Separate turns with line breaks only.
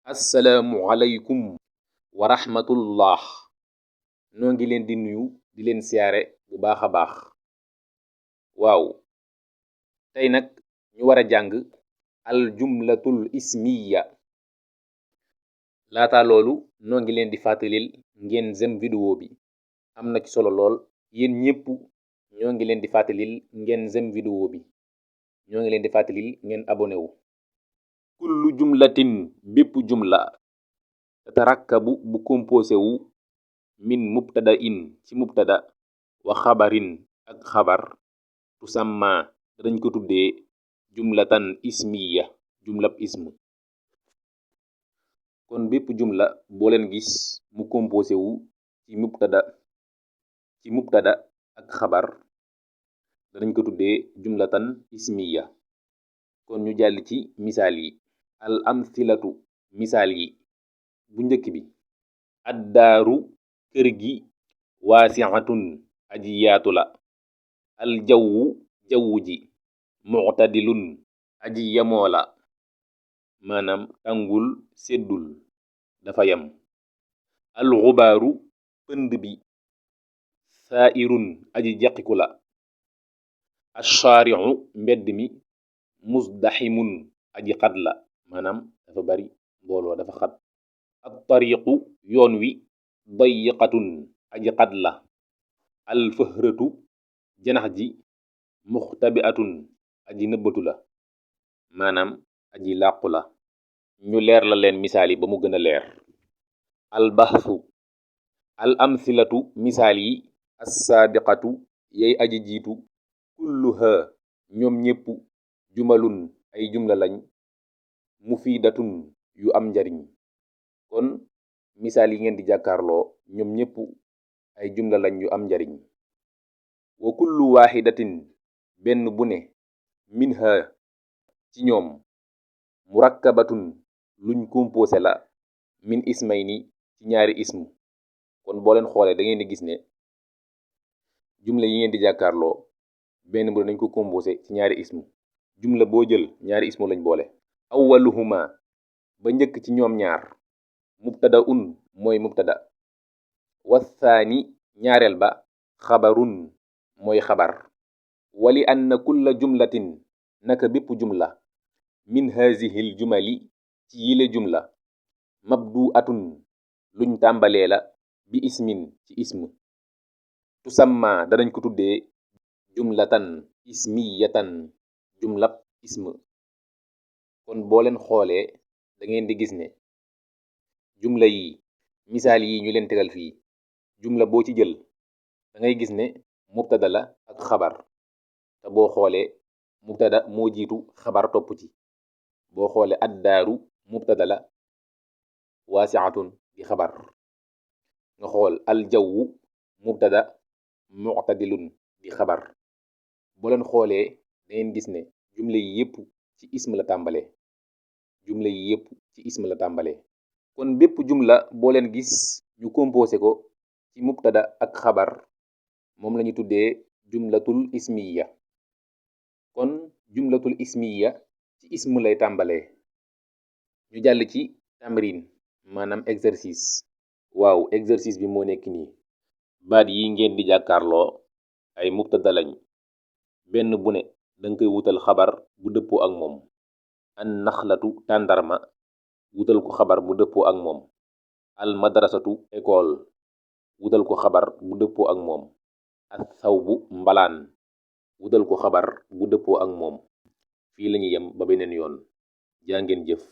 assalaamu aleykum wa rahmatullah. noo ngi leen di nuyu di leen siyaare bu baax a baax. waaw tey nag ñu war a jàng al jumlatul ismiya. laata loolu noo ngi leen di fàttalil ngeen zem vidéo bi, am na ci solo lool. yéen ñépp ñoo ngi leen di fàttalil ngeen zem vidéo bi, ñoo ngi leen di fàttalil ngeen abonné wu. kullu jumlatin bépp jumla tatarakkabu bu composé wu min mubtada in ci mubtada wa xabarin ak xabar tusamma dañ ko tuddee jumlatan ismiya, jumlab ism. kon bépp jumla boo leen gis mu composé wu ci mubtada ak xabar dañ ko tuddee jumlatan ismiya. kon ñu jàll ci misaal yi. al amthilatu misaal yi. bu njëkk bi addaaru kër gi waasiatun aji yaatu la. al jawwu jawwu ji mu'tadilun aji yemoo la, maanaam tàngul seddul dafa yem. al xubaaru pënd bi saa'irun aji jaqiku la. ashaari'u mbedd mi musdaximun aji xat la, maanaam dafa bari mbooloo dafa xat. at tariqu yoon wi dayiqatun aji xat la. al fahratu janax ji muxtabi'atun aji nëbbatu la, maanaam aji làqu la. ñu leer la leen misaal yi ba mu gën a leer. al bahsu al amthilatu misaal yi assaabiqatu yay aji jiitu kulluha ñoom ñépp jumalun ay jumla lañ mufidatun yu am njariñ. kon misaal yi ngeen di jàkkaarloo ñoom ñépp ay jumla lañ yu am njariñ. wa kullu waxidatin benn bu ne minha ci ñoom murakkabatun luñ composé la min ismayni ci ñaari ism. kon boo leen xoolee da ngeen di gis ne jumla yi ngeen di jàkkaarloo benn bu ne dañ ko composé ci ñaari ism. jumla boo jël ñaari ismu lañ boole. awwaluhuma ba njëkk ci ñoom ñaar mubtada un mooy mubtada. wasaani ñaareel ba xabarun mooy xabar. wali anna kulla jumlatin naka bépp jumla min hazihil jumali ci yile jumla mabdu'atun luñ tàmbalee la bi ismin ci ism tusamma danañ ko tuddee jumlatan ismiyatan, jumlab ism. kon boo leen xoolee da ngeen di gis ne jumla yi misaal yi ñu leen tegal fii jumla boo ci jël da ngay gis ne mubtada la ak xabar, te boo xoolee mubtada moo jiitu xabar topp ci. boo xoolee addaaru mubtada la waasiatun di xabar. nga xool al jawwu mubtada mu'tadilun di xabar. boo leen xoolee da ngeen gis ne jumla yi yépp ci ism la tàmbalee. jumla yi yépp ci ism la tàmbalee. kon bépp jumla boo leen gis ñu composé ko ci mubtada ak xabar moom lañu tuddee jumlatul ismiya. kon jumlatul ismiya ci ism lay tàmbalee. ñu jàll ci tamrin maanaam exercice. waaw exercice bi moo nekk nii. baat yi ngeen di jàkkaarloo ay mubtada lañ. benn bu ne danga koy wutal xabar bu dëppoo ak moom. an naxlatu tàndarma wutal ko xabar bu dëppoo ak moom. al madrasatu école wutal ko xabar bu dëppoo ak moom. as sawbu mbalaan wutal ko xabar bu dëppoo ak moom. fii lañu yem ba beneen yoon. jaa ngeen jëf.